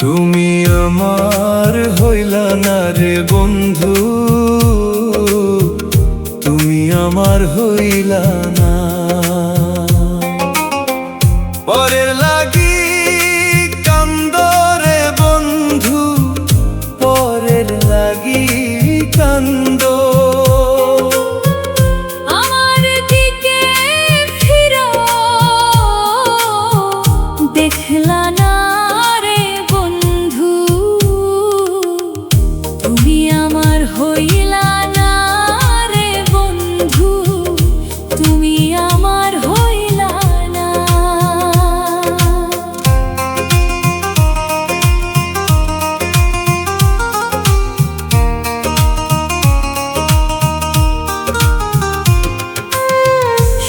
তুমি আমার হইলা না রে বন্ধু, তুমি আমার হইলা না। পরের লাগি কান্দ রে বন্ধু, পরের লাগি কান্দ। আমার দিকে ফিরো, দেখলা না রে বন্ধু, তুমি আমার হইলা না রে বন্ধু, তুমি আমার হইলা না।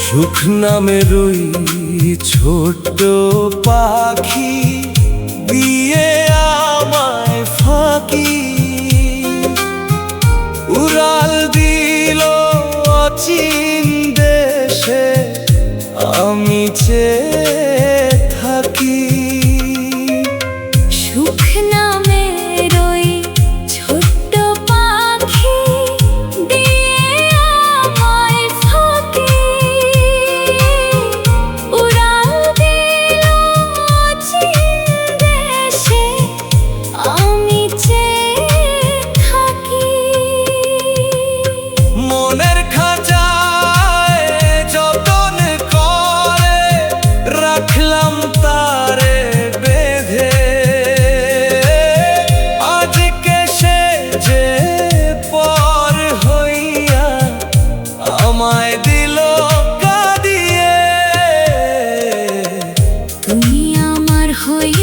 সুখ নামের ওই ছোট্ট পাখি দিয়ে আমায় ফাঁকি, উড়াল দিল অচিন দেশে, আমি চেয়ে থাকি। সুখ নামের ওই ছোট্ট পাখি দিয়ে আমায় ফাঁকি, উড়াল দিল অচিন দেশে, আমি চেয়ে থাকি। মনের খাঁচায় যতন করে রাখলাম তারে বেঁধে, আজকে সে যে পর হইয়া আমায় দিল কাঁদিয়ে। তুমি আমার হইলা